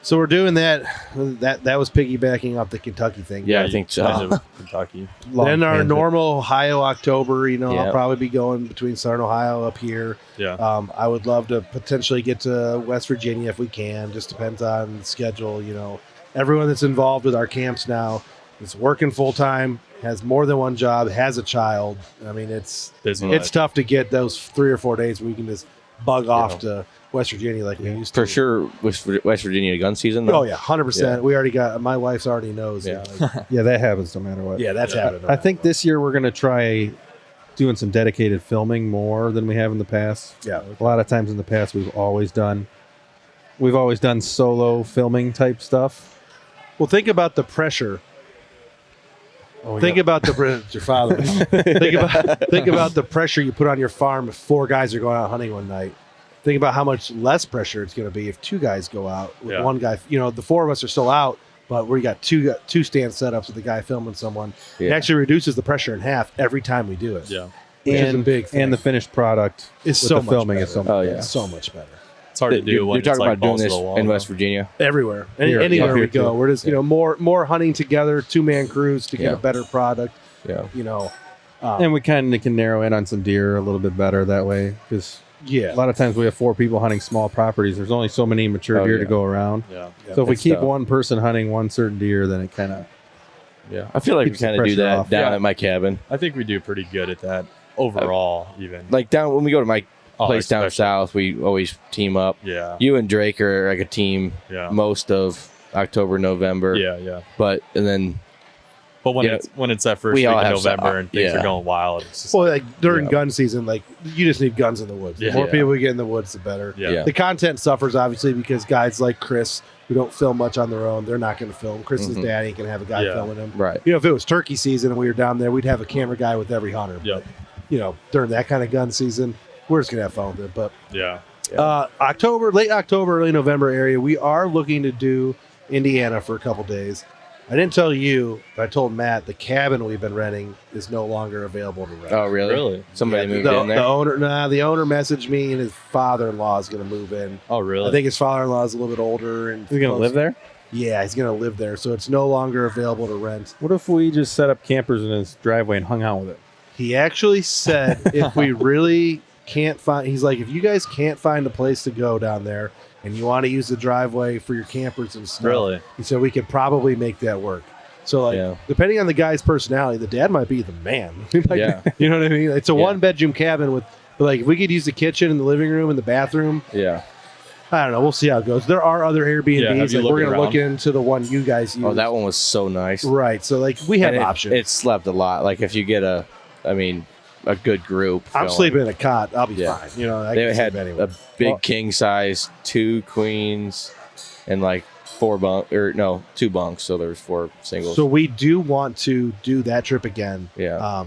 So we're doing that. That was piggybacking off the Kentucky thing. Yeah, I think so. Kentucky. Then our normal Ohio October, I'll probably be going between Southern Ohio up here. Yeah. I would love to potentially get to West Virginia if we can. Just depends on the schedule. Everyone that's involved with our camps now is working full time, has more than one job, has a child. I mean, it's busy. It's tough to get those 3 or 4 days where we can just bug off to West Virginia like we used to. For sure, West Virginia gun season, though? Oh, yeah, 100%. We already got, my wife's already knows. Yeah, that happens no matter what. Yeah, that's happening. I think this year we're going to try doing some dedicated filming more than we have in the past. Yeah. A lot of times in the past we've always done solo filming type stuff. Well, think about the pressure. Think about your father. think about the pressure you put on your farm if 4 guys are going out hunting one night. Think about how much less pressure it's going to be if 2 guys go out with one guy. The 4 of us are still out, but we got two stand setups with the guy filming someone. It actually reduces the pressure in half every time we do it. Yeah, which is a big thing. And the finished product is so much filming better. is so much It's so much better. It's hard to do when you're talking it's like about doing this wall, in West Virginia. Everywhere, Anywhere we go, we're just more hunting together, 2-man crews to get a better product. And we kind of can narrow in on some deer a little bit better that way because a lot of times we have 4 people hunting small properties. There's only so many mature deer to go around. So if we keep one person hunting one certain deer, then it kind of I feel like we kind of do that down at my cabin. I think we do pretty good at that overall. Even like down when we go to my place down south, we always team up. Yeah, you and Drake are like a team. Most of October, November. But when it's that first week of November and things are going wild, it's just like during gun season, like you just need guns in the woods. The more people we get in the woods, the better. The content suffers obviously because guys like Chris who don't film much on their own, they're not going to film. Chris's dad ain't going to have a guy filming him. Right. If it was turkey season and we were down there, we'd have a camera guy with every hunter. But, during that kind of gun season, we're just going to have fun with it. But late October, early November area, we are looking to do Indiana for a couple days. I didn't tell you, but I told Matt the cabin we've been renting is no longer available to rent. Oh, really? Somebody moved in there? The owner messaged me, and his father-in-law is going to move in. Oh, really? I think his father-in-law is a little bit older. And he's going to live there? Yeah, he's going to live there, so it's no longer available to rent. What if we just set up campers in his driveway and hung out with it? He actually said if we really can't find, he's like, if you guys can't find a place to go down there and you want to use the driveway for your campers and stuff, Really? he said we could probably make that work. So depending on the guy's personality, the dad might be the man. Like, you know what I mean? It's a one bedroom cabin but like if we could use the kitchen and the living room and the bathroom. Yeah. I don't know. We'll see how it goes. There are other Airbnbs. Like we're going to look into the one you guys use. Oh, that one was so nice. Right. So like we have options. It slept a lot. Like if you get a good group. I'm sleeping in a cot. I'll be fine. You know, they had a big king size, 2 queens, and like 2 bunks. So there was 4 singles. So we do want to do that trip again. Yeah.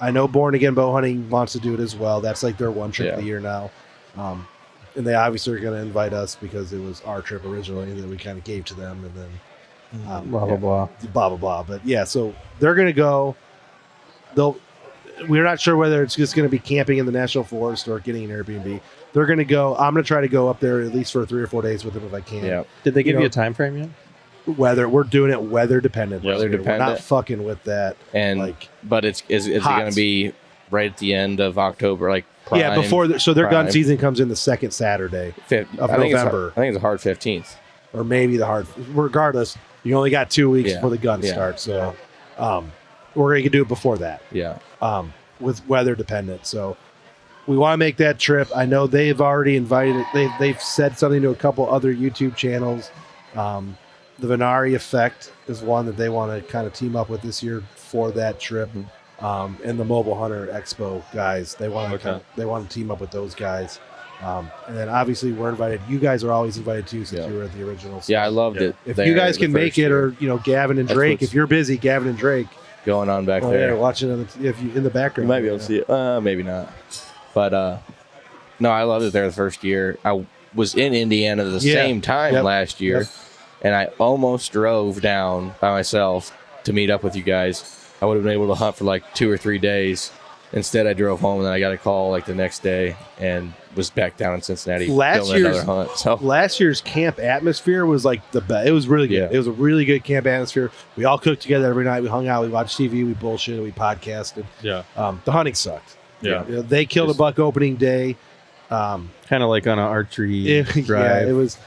I know Born Again Bow Hunting wants to do it as well. That's like their one trip of the year now. And they obviously are going to invite us because it was our trip originally that we kind of gave to them, and then blah blah blah. But yeah, so they're going to go. We're not sure whether it's just going to be camping in the national forest or getting an Airbnb. They're going to go. I'm going to try to go up there at least for 3 or 4 days with them if I can. Yeah. Did they give you a time frame yet? We're doing it weather dependent. Weather dependent. We're not fucking with that. And but is it going to be right at the end of October, like? Prime, yeah, before their gun season comes in the second Saturday of November. I think it's a hard 15th, or maybe the hard. Regardless, you only got 2 weeks before the gun starts, so we're going to do it before that. Yeah. With weather dependent, so we want to make that trip. I know they've already invited. They've said something to a couple other YouTube channels. The Venari Effect is one that they want to kind of team up with this year for that trip. Mm-hmm. And the Mobile Hunter Expo guys, they want to team up with those guys, and then obviously we're invited. You guys are always invited too, since you were at the original. Yeah, I loved it. If you guys can make it, or Gavin and Drake, if you're busy, Gavin and Drake going on back there, watching if you in the background, you might be able to see it. Maybe not, but no, I loved it there the first year. I was in Indiana the same time last year, and I almost drove down by myself to meet up with you guys. I would have been able to hunt for like 2 or 3 days. Instead, I drove home, and then I got a call like the next day and was back down in Cincinnati. Last year's camp atmosphere was like the best. It was really good. Yeah. It was a really good camp atmosphere. We all cooked together every night. We hung out. We watched TV. We bullshitted. We podcasted. Yeah. The hunting sucked. Yeah. They killed a buck opening day. Kind of like on an archery drive. Yeah, it was.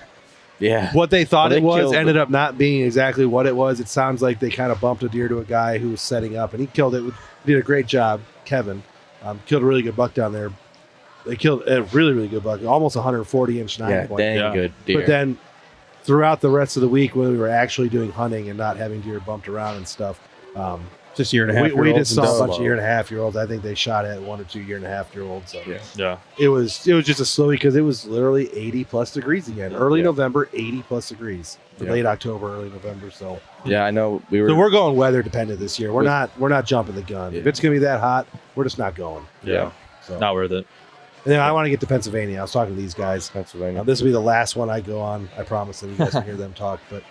Yeah. What they thought it was ended up not being exactly what it was. It sounds like they kind of bumped a deer to a guy who was setting up, and he killed it. Did a great job. Kevin killed a really good buck down there. They killed a really, really good buck, almost 140-inch 9-point. Dang good deer. But then throughout the rest of the week, when we were actually doing hunting and not having deer bumped around and stuff, just year and a half. We just saw a bunch of 1.5-year-olds. I think they shot at 1 or 2 1.5-year-olds. So yeah. It was just a slow because it was literally 80+ degrees again. Early November, 80+ degrees. Late October, early November. So I know So we're going weather dependent this year. We're not jumping the gun. If it's gonna be that hot, we're just not going. Yeah. So not worth it. And then I want to get to Pennsylvania. I was talking to these guys. Pennsylvania. This will be the last one I go on. I promise that you guys can hear them talk. But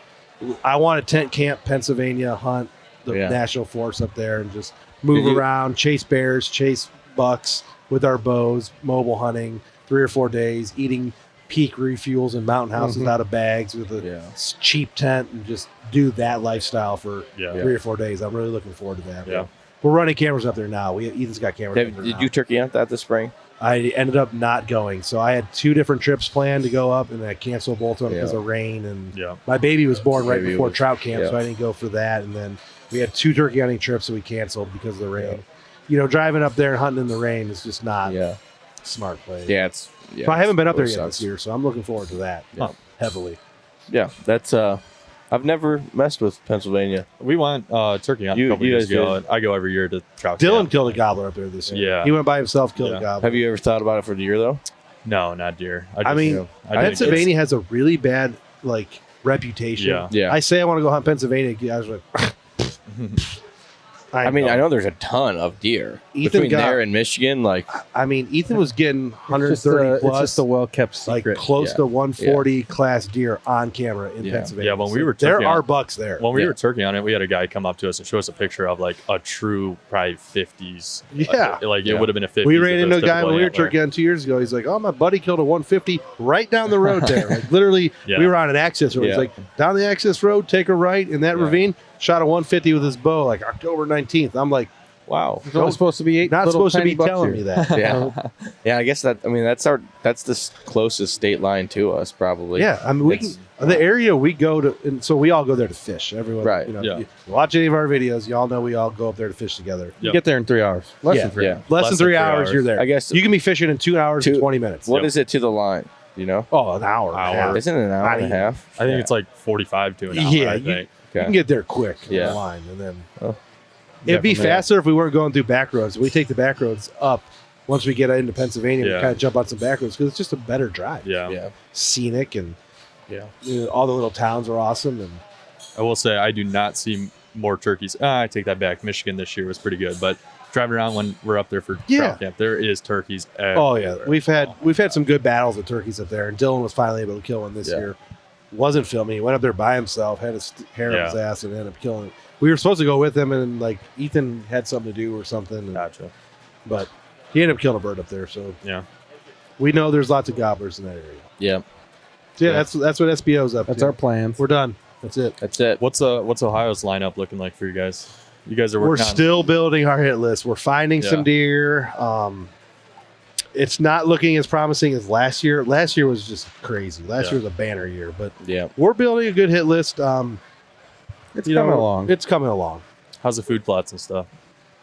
I want to tent camp Pennsylvania, hunt the national forest up there, and just move around, chase bears, chase bucks with our bows, mobile hunting, 3 or 4 days, eating peak refuels in mountain houses out of bags with a cheap tent, and just do that lifestyle for 3 or 4 days. I'm really looking forward to that. Yeah. We're running cameras up there now. Ethan's got cameras. Did you turkey hunt that this spring? I ended up not going. So I had 2 different trips planned to go up, and I canceled both of them because of rain. And my baby was born right before trout camp, so I didn't go for that. And then we had 2 turkey hunting trips that we canceled because of the rain. Driving up there and hunting in the rain is just not smart play. So I haven't been up there yet this year, so I'm looking forward to that heavily. Yeah, that's I've never messed with Pennsylvania. We went turkey hunting a couple years ago. I go every year to trout Dylan camp. killed a gobbler up there this year. Yeah. He went by himself, killed a gobbler. Have you ever thought about it for deer, though? No, not deer. Pennsylvania has a really bad reputation. Yeah. I say I want to go hunt Pennsylvania. Guys are like, I know there's a ton of deer between there and Michigan. Ethan was getting 130 plus. It's just a well-kept secret. Close to 140 class deer on camera in Pennsylvania. Yeah, when we were there are bucks there. When we were turkey on it, we had a guy come up to us and show us a picture of a true probably 50s. It would have been a 50s. We ran into a guy when we were turkey on 2 years ago. He's like, "Oh, my buddy killed a 150 right down the road there." Literally, we were on an access road. It's like down the access road, take a right in that ravine. Shot a 150 with his bow October 19th. I'm like, Wow. There's only supposed to be 8 Not little supposed to tiny be bucks telling here. me that. Yeah. Yeah, I guess that's the closest state line to us, probably. Yeah, I mean, we It's- can, the area we go to, and so we all go there to fish. Everyone, Right. You know, Yeah. you watch any of our videos, y'all know we all go up there to fish together. You Yep. get there in 3 hours. Less Yeah, than 3 yeah. hours. Less than 3 hours, you're there. I guess You can be fishing in 2 hours and Two- 20 minutes. what Yep. is it to the line? You know? Oh, an hour. and a Hour. half. Isn't it an hour Not and a even. half? I think Yeah. it's like 45 to an hour. Yeah, I you- think. You Okay. can get there quick in Yeah. the line, and then Oh. it'd be Definitely. faster if we weren't going through back roads. We take the back roads up. Once we get into Pennsylvania, we Yeah. kind of jump on some back roads because it's just a better drive. Yeah. Yeah. Scenic, and Yeah. you know, all the little towns are awesome. And I will say I do not see more turkeys. I take that back. Michigan this year was pretty good, but driving around when we're up there for Yeah. trout camp, there is turkeys oh yeah, everywhere. we've had some good battles with turkeys up there, and Dylan was finally able to kill one this Yeah. year. Wasn't filming. He went up there by himself, had his hair Yeah. up his ass, and ended up killing it. We were supposed to go with him, and like Ethan had something to do or something, and, Gotcha. but he ended up killing a bird up there. So Yeah. we know there's lots of gobblers in that area. Yeah. So yeah, Yeah. that's what SBO's up That's to. our plans. We're done. That's it. That's it. What's Ohio's lineup looking like for you guys? You guys are We're working on still building our hit list. We're finding Yeah. some deer. It's not looking as promising as last year. Last year was just crazy. Last Yeah. year was a banner year, but Yeah. we're building a good hit list. It's You coming know, along. It's coming along. how's the food plots and stuff?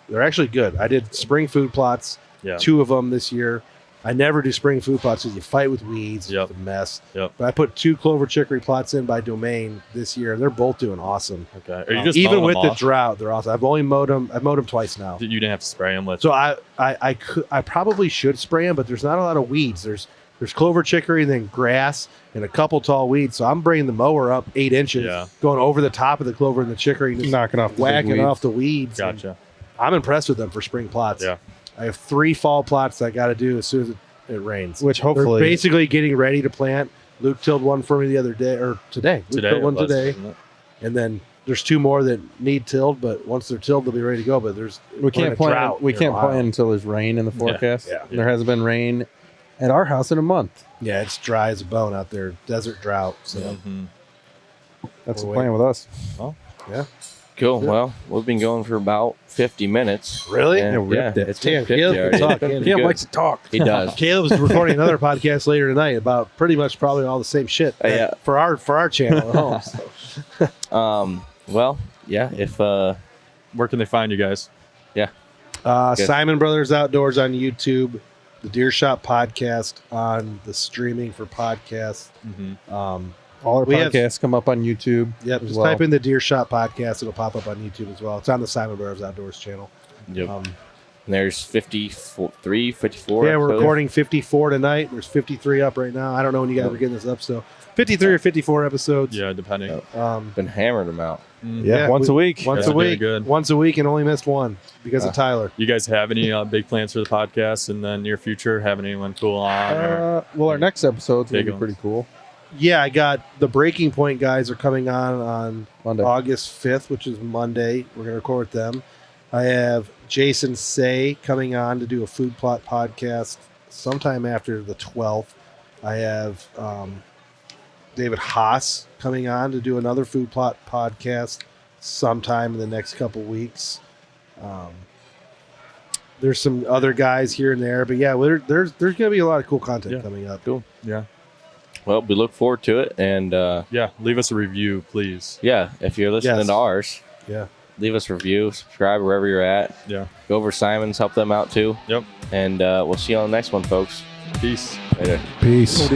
They're actually good. I did spring food plots, Yeah. 2 of them this year. I never do spring food plots because you fight with weeds. Yep. It's a mess. Yep. But I put 2 clover chicory plots in by Domain this year, and they're both doing awesome. Okay. Are you just Even mowing with them the off? drought, they're awesome. I've only mowed them. I've mowed them twice now. You didn't have to spray them with. So I probably should spray them, but there's not a lot of weeds. There's clover chicory and then grass and a couple tall weeds. So I'm bringing the mower up 8 inches, Yeah. going over the top of the clover and the chicory, and just Knocking off the big whacking weeds. off the weeds. And Gotcha. I'm impressed with them for spring plots. Yeah. I have 3 fall plots I got to do as soon as it rains. Which They're hopefully basically getting ready to plant. Luke tilled one for me the other day, or today. Luke Today. tilled one it was, today, wasn't it? and then there's 2 more that need tilled. But once they're tilled, they'll be ready to go. But we we're in can't a plan. drought We here in can't Ohio. plan until there's rain in the forecast. Yeah. There hasn't been rain at our house in a month. Yeah, it's dry as a bone out there. Desert drought. So Mhm. That's the We're plan with us. yeah. Cool. Yeah. Well, we've been going for about 50 minutes. Really? And, Yeah, we yeah, ripped it. it's been Damn, 50 Caleb can already. talk, It's been can't pretty Cam good. likes to talk. He does. Caleb's recording another podcast later tonight about pretty much probably all the same shit. Yeah. For our channel at home. So. Well, yeah. If Where can they find you guys? Good. Simon Brothers Outdoors on YouTube, the Deer Shop podcast on the streaming for podcasts. Mm-hmm. All our We have- podcasts come up on YouTube. Yep, as just well. type in the Deer Shop podcast; it'll pop up on YouTube as well. It's on the Simon Brothers Outdoors channel. yep. Um, There's 54. yeah, we're episodes. recording 54 tonight. There's 53 up right now. I don't know when you guys Yep. are getting this up, so 53 or 54 episodes. Yeah, depending. Yep. Um, Been hammering them out. Mm. Yeah, once a week. Once That's a really week. good. Once a week, and only missed one because of Tyler. You guys have any big plans for the podcast in the near future? Having anyone cool on? Or? Well, our next episode's going Big to be pretty cool. Yeah, I got the Breaking Point guys are coming on Monday. August 5th, which is Monday. We're going to record with them. I have Jason Say coming on to do a food plot podcast sometime after the 12th. I have David Haas coming on to do another food plot podcast sometime in the next couple weeks. There's some other guys here and there, but yeah, there's going to be a lot of cool content Yeah. coming up. Cool. Yeah. Well, we look forward to it. And Yeah. Leave us a review, please. yeah, if you're listening Yes. to ours, Yeah. leave us a review, subscribe wherever you're at. Yeah. Go over Simons, help them out too. Yep. And we'll see you on the next one, folks. Peace. Later. Peace.